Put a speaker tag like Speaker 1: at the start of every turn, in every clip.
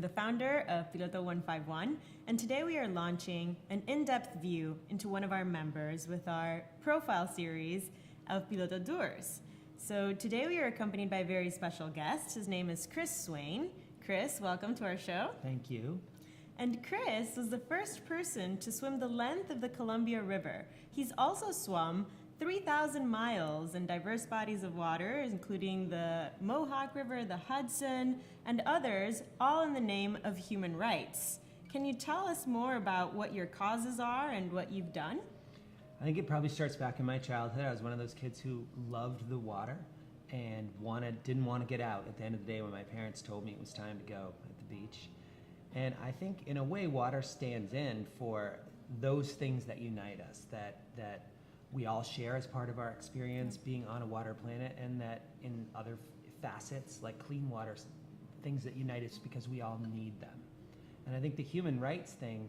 Speaker 1: the founder of Piloto 151, and today we are launching an in-depth view into one of our members with our profile series of Piloto Doers. So today we are accompanied by a very special guest. His name is Chris Swain. Chris, welcome to our show.
Speaker 2: Thank you.
Speaker 1: And Chris was the first person to swim the length of the Columbia River. He's also swum 3,000 miles in diverse bodies of water, including the Mohawk River, the Hudson, and others, all in the name of human rights. Can you tell us more about what your causes are and what you've done?
Speaker 2: I think it probably starts back in my childhood. I was one of those kids who loved the water and didn't want to get out at the end of the day when my parents told me it was time to go at the beach. And I think in a way water stands in for those things that unite us, that we all share as part of our experience being on a water planet, and that in other facets like clean water, things that unite us because we all need them. And I think the human rights thing,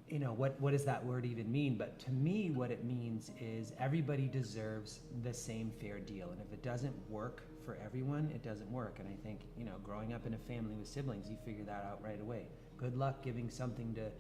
Speaker 2: you know, what does that word even mean? But to me, what it means is everybody deserves the same fair deal. And if it doesn't work for everyone, it doesn't work. And I think, you know, growing up in a family with siblings, you figure that out right away. Good luck giving something to,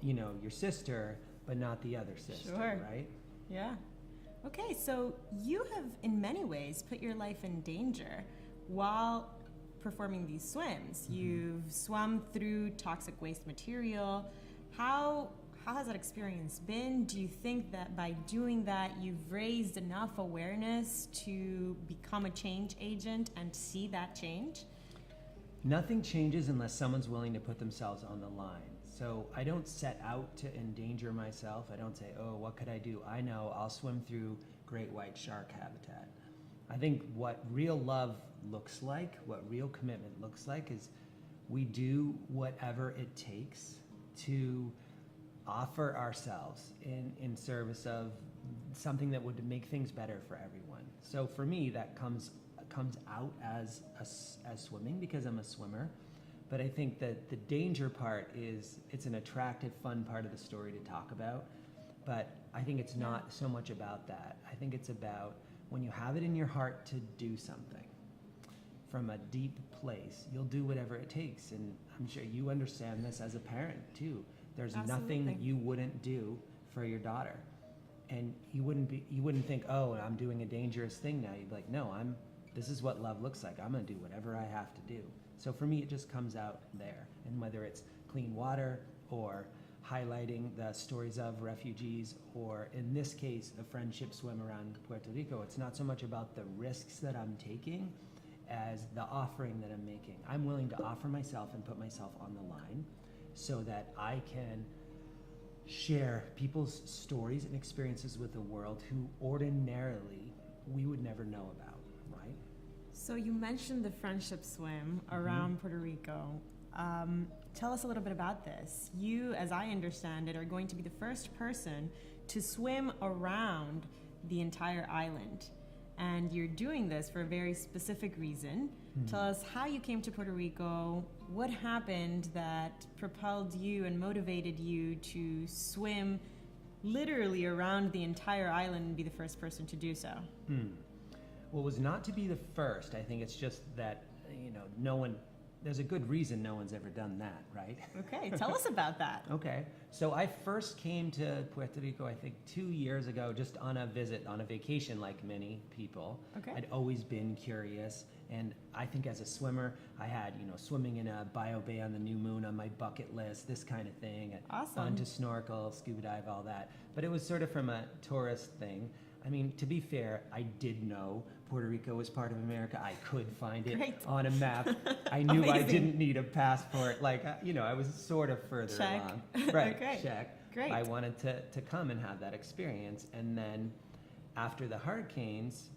Speaker 2: you know, your sister, but not the other sister,
Speaker 1: Sure.
Speaker 2: right?
Speaker 1: Yeah. Okay, so you have in many ways put your life in danger while performing these swims.
Speaker 2: Mm-hmm.
Speaker 1: You've swum through toxic waste material. How has that experience been? Do you think that by doing that you've raised enough awareness to become a change agent and see that change?
Speaker 2: Nothing changes unless someone's willing to put themselves on the line. So I don't set out to endanger myself. I don't say, oh, what could I do? I know I'll swim through great white shark habitat. I think what real love looks like, what real commitment looks like, is we do whatever it takes to offer ourselves in service of something that would make things better for everyone. So for me, that comes out as swimming because I'm a swimmer. But I think that the danger part is it's an attractive, fun part of the story to talk about. But I think it's not so much about that. I think it's about when you have it in your heart to do something from a deep place, you'll do whatever it takes. And I'm sure you understand this as a parent too. There's nothing you wouldn't do for your daughter. And you wouldn't think, oh, I'm doing a dangerous thing now. You'd be like, no, this is what love looks like. I'm gonna do whatever I have to do. So for me, it just comes out there. And whether it's clean water or highlighting the stories of refugees, or in this case, a friendship swim around Puerto Rico, it's not so much about the risks that I'm taking as the offering that I'm making. I'm willing to offer myself and put myself on the line so that I can share people's stories and experiences with the world who ordinarily we would never know about, right?
Speaker 1: So you mentioned the friendship swim around Puerto Rico. Tell us a little bit about this. You, as I understand it, are going to be the first person to swim around the entire island. And you're doing this for a very specific reason. Tell us how you came to Puerto Rico, what happened that propelled you and motivated you to swim literally around the entire island and be the first person to do so.
Speaker 2: Well, it was not to be the first. I think it's just that, you know, there's a good reason no one's ever done that, right?
Speaker 1: Okay, tell us about that.
Speaker 2: Okay, so I first came to Puerto Rico, I think 2 years ago, just on a vacation like many people.
Speaker 1: Okay.
Speaker 2: I'd always been curious, and I think as a swimmer, I had, you know, swimming in a bio bay on the new moon on my bucket list, this kind of thing.
Speaker 1: Awesome.
Speaker 2: Fun to snorkel, scuba dive, all that. But it was sort of from a tourist thing. I mean, to be fair, I did know Puerto Rico was part of America. I could find it on a map. I knew I didn't need a passport. Like, you know, I was sort of further along. Right,
Speaker 1: Okay.
Speaker 2: check.
Speaker 1: Great.
Speaker 2: I wanted to come and have that experience. And then after the hurricanes,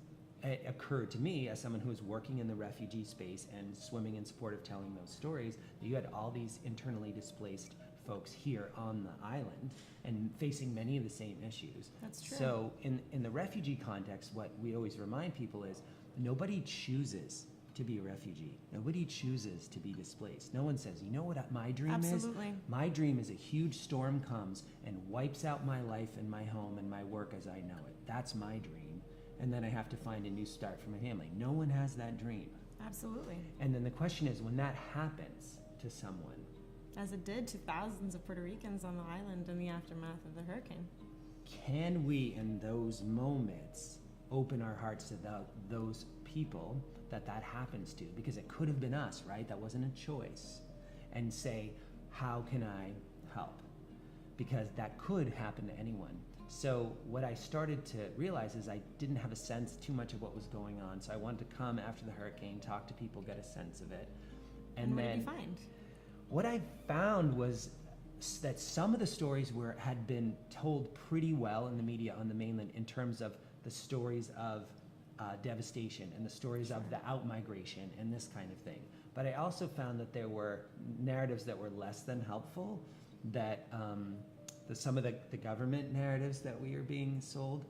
Speaker 2: it occurred to me as someone who was working in the refugee space and swimming in support of telling those stories, that you had all these internally displaced folks here on the island and facing many of the same issues.
Speaker 1: That's true.
Speaker 2: So in the refugee context, what we always remind people is nobody chooses to be a refugee. Nobody chooses to be displaced. No one says, you know what my dream
Speaker 1: Absolutely.
Speaker 2: is? My dream is a huge storm comes and wipes out my life and my home and my work as I know it. That's my dream. And then I have to find a new start for my family. No one has that dream.
Speaker 1: Absolutely.
Speaker 2: And then the question is, when that happens, to someone.
Speaker 1: As it did to thousands of Puerto Ricans on the island in the aftermath of the hurricane.
Speaker 2: Can we, in those moments, open our hearts to those people that happens to? Because it could have been us, right? That wasn't a choice. And say, how can I help? Because that could happen to anyone. So what I started to realize is I didn't have a sense too much of what was going on. So I wanted to come after the hurricane, talk to people, get a sense of it.
Speaker 1: And what did you find?
Speaker 2: What I found was that some of the stories had been told pretty well in the media on the mainland in terms of the stories of devastation and the stories of the out-migration and this kind of thing. But I also found that there were narratives that were less than helpful, that some of the government narratives that we are being sold.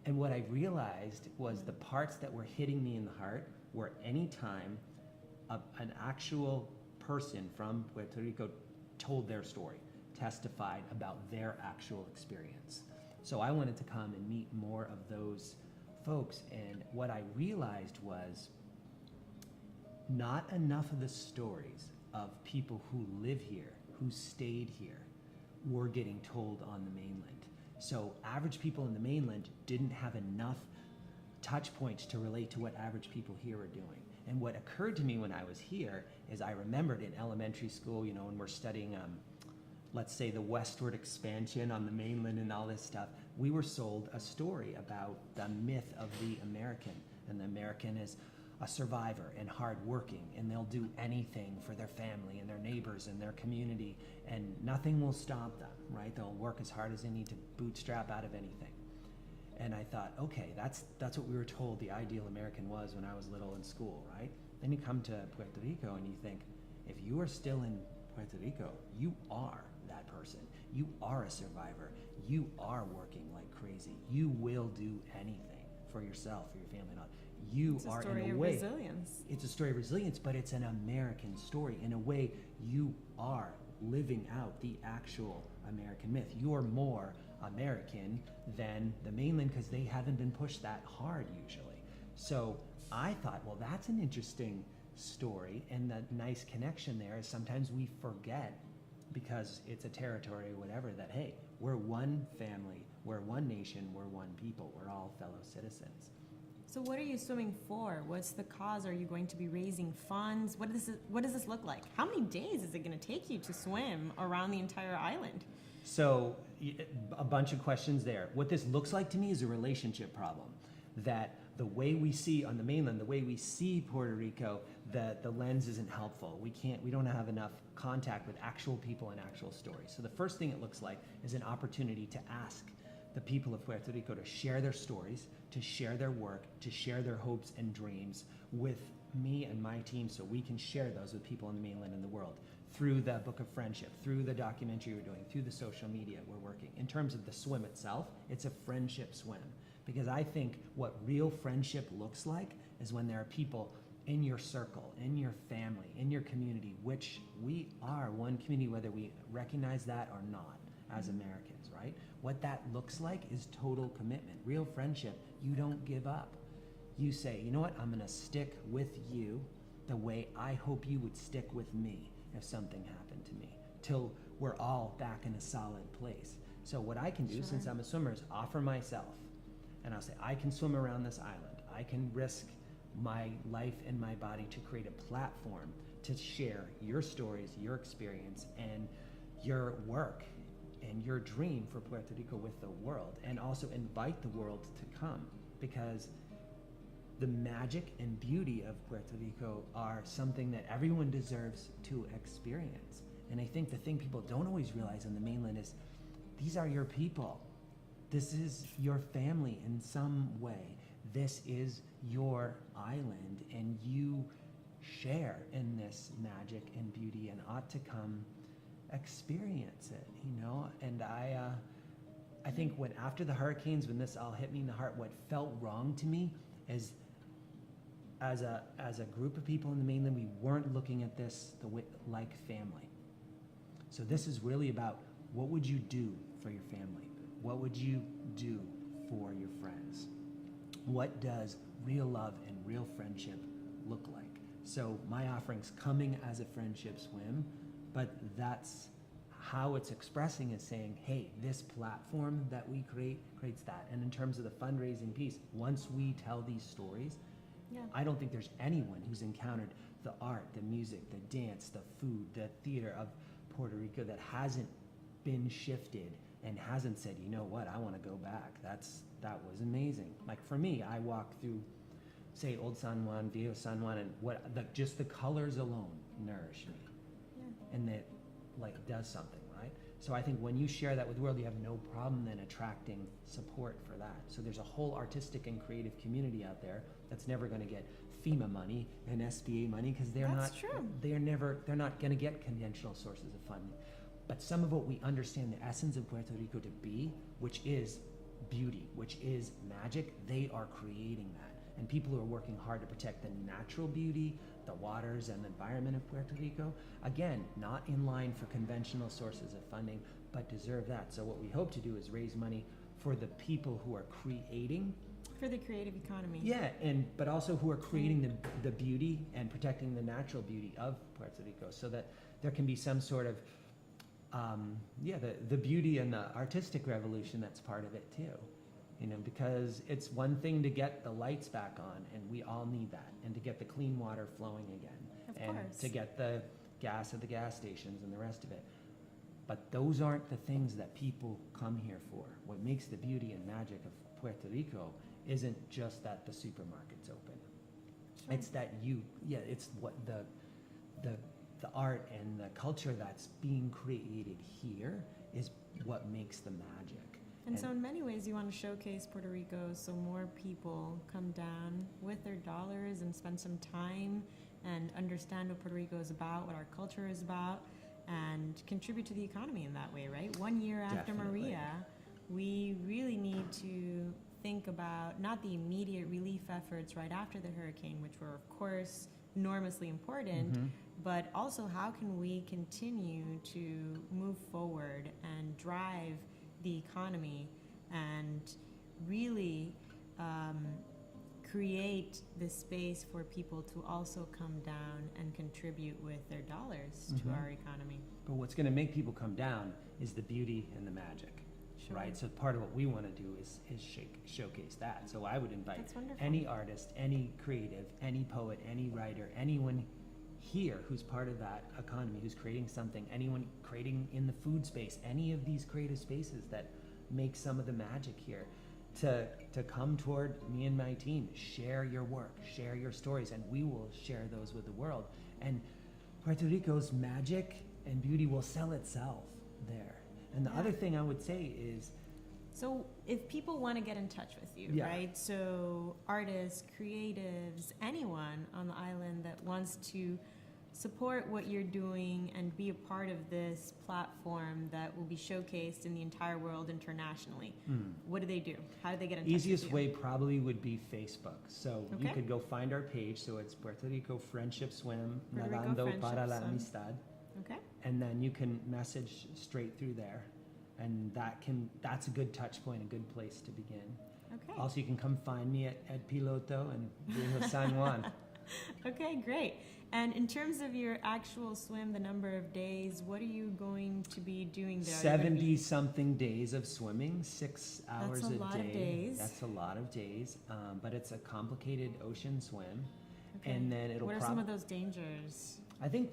Speaker 2: And what I realized was the parts that were hitting me in the heart were any time an actual person from Puerto Rico told their story, testified about their actual experience. So I wanted to come and meet more of those folks. And what I realized was not enough of the stories of people who live here, who stayed here, were getting told on the mainland. So average people in the mainland didn't have enough touch points to relate to what average people here are doing. And what occurred to me when I was here is I remembered in elementary school, when we're studying, let's say, the westward expansion on the mainland and all this stuff, we were sold a story about the myth of the American. And the American is a survivor and hardworking, and they'll do anything for their family and their neighbors and their community, and nothing will stop them, right? They'll work as hard as they need to bootstrap out of anything. And I thought, okay, that's what we were told the ideal American was when I was little in school, right? Then you come to Puerto Rico and you think, if you are still in Puerto Rico, you are that person. You are a survivor. You are working like crazy. You will do anything for yourself, for your family, and all. You are, in a way,
Speaker 1: resilience.
Speaker 2: It's a story of resilience, but it's an American story. In a way, you are living out the actual American myth. You are more American than the mainland because they haven't been pushed that hard usually. So I thought, well, that's an interesting story, and the nice connection there is sometimes we forget, because it's a territory or whatever, that hey, we're one family, we're one nation, we're one people, we're all fellow citizens.
Speaker 1: So what are you swimming for? What's the cause? Are you going to be raising funds? What does this look like? How many days is it going to take you to swim around the entire island?
Speaker 2: So a bunch of questions there. What this looks like to me is a relationship problem, that the way we see on the mainland, the way we see Puerto Rico, the lens isn't helpful. We don't have enough contact with actual people and actual stories. So the first thing it looks like is an opportunity to ask the people of Puerto Rico to share their stories, to share their work, to share their hopes and dreams with me and my team, so we can share those with people on the mainland and the world through the Book of Friendship, through the documentary we're doing, through the social media we're working. In terms of the swim itself, it's a friendship swim, because I think what real friendship looks like is when there are people in your circle, in your family, in your community, which we are one community, whether we recognize that or not as Americans, right? What that looks like is total commitment. Real friendship, you don't give up. You say, you know what, I'm gonna stick with you the way I hope you would stick with me if something happened to me, till we're all back in a solid place. So what I can do, since I'm a swimmer, is offer myself. And I'll say, I can swim around this island. I can risk my life and my body to create a platform to share your stories, your experience, and your work and your dream for Puerto Rico with the world, and also invite the world to come, because the magic and beauty of Puerto Rico are something that everyone deserves to experience. And I think the thing people don't always realize on the mainland is these are your people. This is your family in some way. This is your island, and you share in this magic and beauty and ought to come experience it, And I think when after the hurricanes, when this all hit me in the heart, what felt wrong to me is as a group of people in the mainland, we weren't looking at this like family. So this is really about, what would you do for your family? What would you do for your friends? What does real love and real friendship look like? So my offering's coming as a friendship swim, but that's how it's expressing is saying, hey, this platform that we creates that. And in terms of the fundraising piece, once we tell these stories, I don't think there's anyone who's encountered the art, the music, the dance, the food, the theater of Puerto Rico that hasn't been shifted and hasn't said, you know what, I want to go back. That was amazing. Like for me, I walk through, say, Old San Juan, Viejo San Juan, and just the colors alone nourish me. And that does something, right? So I think when you share that with the world, you have no problem then attracting support for that. So there's a whole artistic and creative community out there that's never going to get FEMA money and SBA money because they're not going to get conventional sources of funding. But some of what we understand the essence of Puerto Rico to be, which is beauty, which is magic, they are creating that. And people who are working hard to protect the natural beauty, the waters and the environment of Puerto Rico, again, not in line for conventional sources of funding, but deserve that. So what we hope to do is raise money for the people who are creating.
Speaker 1: For the creative economy.
Speaker 2: Yeah, but also who are creating the beauty and protecting the natural beauty of Puerto Rico so that there can be some sort of, the beauty and the artistic revolution that's part of it too. Because it's one thing to get the lights back on, and we all need that, and to get the clean water flowing again, to get the gas at the gas stations and the rest of it. But those aren't the things that people come here for. What makes the beauty and magic of Puerto Rico isn't just that the supermarket's open. Sure. It's that it's what the art and the culture that's being created here is what makes the magic.
Speaker 1: And so in many ways you want to showcase Puerto Rico so more people come down with their dollars and spend some time and understand what Puerto Rico is about, what our culture is about, and contribute to the economy in that way, right? 1 year after Maria, we really need to think about not the immediate relief efforts right after the hurricane, which were of course enormously important, but also how can we continue to move forward and drive the economy and really create the space for people to also come down and contribute with their dollars to our economy.
Speaker 2: But what's going to make people come down is the beauty and the magic, right? So part of what we want to do is showcase that. So I would invite any artist, any creative, any poet, any writer, anyone here who's part of that economy, who's creating something, anyone creating in the food space, any of these creative spaces that make some of the magic here, to come toward me and my team, share your work, share your stories, and we will share those with the world. And Puerto Rico's magic and beauty will sell itself there. And the other thing I would say is,
Speaker 1: so if people want to get in touch with you, right? So artists, creatives, anyone on the island that wants to support what you're doing and be a part of this platform that will be showcased in the entire world internationally, what do they do? How do they get in touch with you?
Speaker 2: Easiest way probably would be Facebook. So you could go find our page. So it's Puerto Rico Friendship Swim, Nadando para la amistad.
Speaker 1: Okay.
Speaker 2: And then you can message straight through there. And that's a good touch point, a good place to begin. Okay. Also, you can come find me at Piloto and Viejo San Juan.
Speaker 1: Okay, great. And in terms of your actual swim, the number of days, what are you going to be doing there?
Speaker 2: 70-something days of swimming, 6 hours a day.
Speaker 1: That's a lot of days.
Speaker 2: That's a lot of days, but it's a complicated ocean swim.
Speaker 1: Okay.
Speaker 2: And then it'll.
Speaker 1: What are some of those dangers?
Speaker 2: I think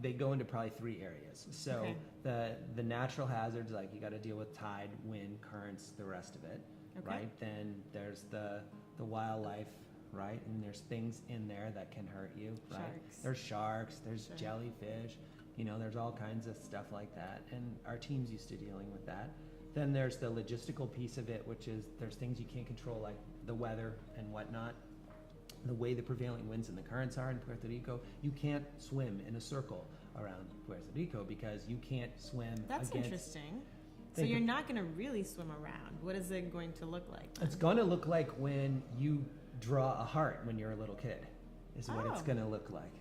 Speaker 2: they go into probably 3 areas. So the natural hazards, like you got to deal with tide, wind, currents, the rest of it, right? Then there's the wildlife, right? And there's things in there that can hurt you, right?
Speaker 1: Sharks.
Speaker 2: There's sharks, there's jellyfish, there's all kinds of stuff like that. And our team's used to dealing with that. Then there's the logistical piece of it, which is there's things you can't control, like the weather and whatnot. The way the prevailing winds and the currents are in Puerto Rico, you can't swim in a circle around Puerto Rico because you can't swim
Speaker 1: That's interesting. So you're not going to really swim around. What is it going to look like then?
Speaker 2: It's going to look like when you draw a heart when you're a little kid is what it's going to look like.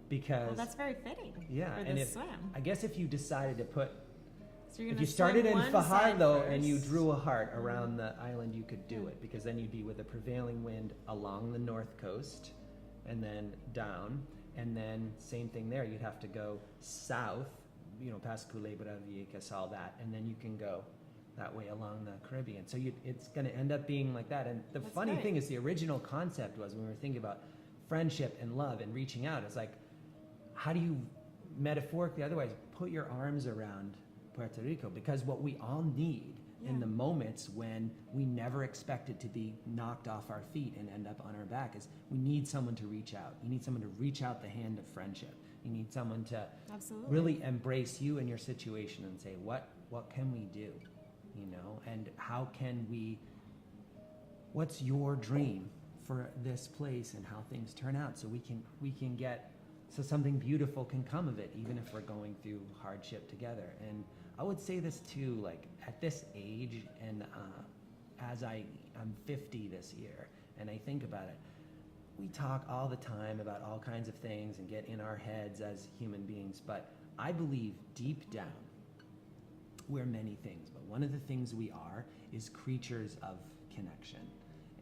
Speaker 2: Because
Speaker 1: that's very fitting for
Speaker 2: and
Speaker 1: this swim.
Speaker 2: I guess if you decided to put
Speaker 1: So you're
Speaker 2: if
Speaker 1: gonna
Speaker 2: you started in
Speaker 1: swim one
Speaker 2: Fajardo
Speaker 1: side
Speaker 2: and you
Speaker 1: first.
Speaker 2: drew a heart around the island, you could do it because then you'd be with a prevailing wind along the north coast and then down, and then same thing there. You'd have to go south, past Culebra, Vieques, all that, and then you can go that way along the Caribbean. So it's going to end up being like that. And the funny thing is, the original concept was, when we were thinking about friendship and love and reaching out, it's like, how do you metaphorically otherwise put your arms around Puerto Rico? Because what we all need in the moments when we never expected to be knocked off our feet and end up on our back is we need someone to reach out. You need someone to reach out the hand of friendship. You need someone to really embrace you and your situation and say, what can we do? And how can we, what's your dream for this place and how things turn out, so we can get, so something beautiful can come of it, even if we're going through hardship together. And I would say this too, like at this age, and as I'm 50 this year, and I think about it, we talk all the time about all kinds of things and get in our heads as human beings, but I believe deep down we're many things, but one of the things we are is creatures of connection.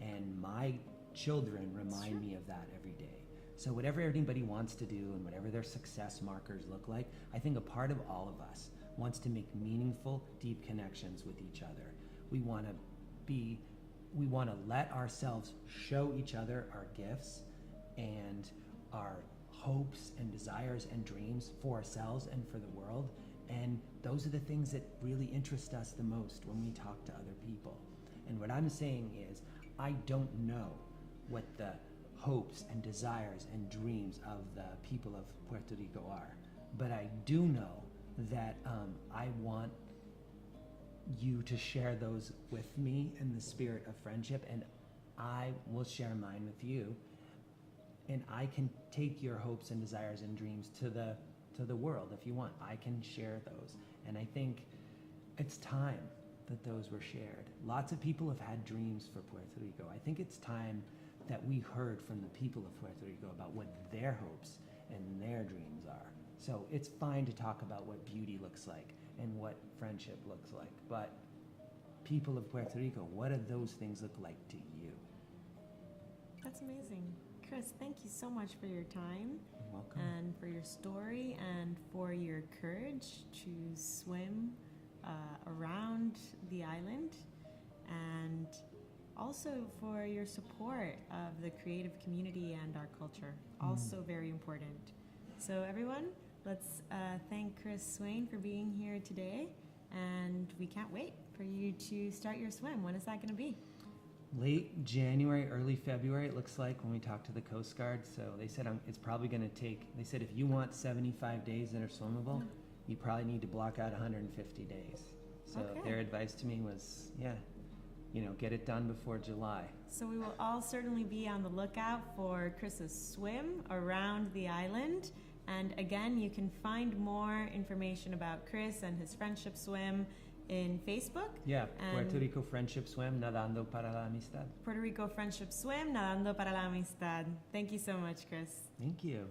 Speaker 2: And my children remind me of that every day. So whatever anybody wants to do and whatever their success markers look like, I think a part of all of us wants to make meaningful, deep connections with each other. We want to let ourselves show each other our gifts and our hopes and desires and dreams for ourselves and for the world. And those are the things that really interest us the most when we talk to other people. And what I'm saying is, I don't know what the hopes and desires and dreams of the people of Puerto Rico are, but I do know that I want you to share those with me in the spirit of friendship, and I will share mine with you, and I can take your hopes and desires and dreams to the world if you want. I can share those, and I think it's time that those were shared. Lots of people have had dreams for Puerto Rico. I think it's time that we heard from the people of Puerto Rico about what their hopes and their dreams are. So it's fine to talk about what beauty looks like and what friendship looks like, but people of Puerto Rico, what do those things look like to you?
Speaker 1: That's amazing. Chris, thank you so much for your time.
Speaker 2: You're welcome.
Speaker 1: And for your story and for your courage to swim around the island, and also for your support of the creative community and our culture. Also very important. So everyone, let's thank Chris Swain for being here today, and we can't wait for you to start your swim. When is that going to be?
Speaker 2: Late January, early February, it looks like, when we talked to the Coast Guard. So they said it's probably going to take, they said if you want 75 days that are swimmable, you probably need to block out 150 days. So their advice to me was, get it done before July.
Speaker 1: So we will all certainly be on the lookout for Chris's swim around the island. And again, you can find more information about Chris and his friendship swim in Facebook.
Speaker 2: Yeah, Puerto Rico Friendship Swim, Nadando para la amistad.
Speaker 1: Puerto Rico Friendship Swim, Nadando para la amistad. Thank you so much, Chris.
Speaker 2: Thank you.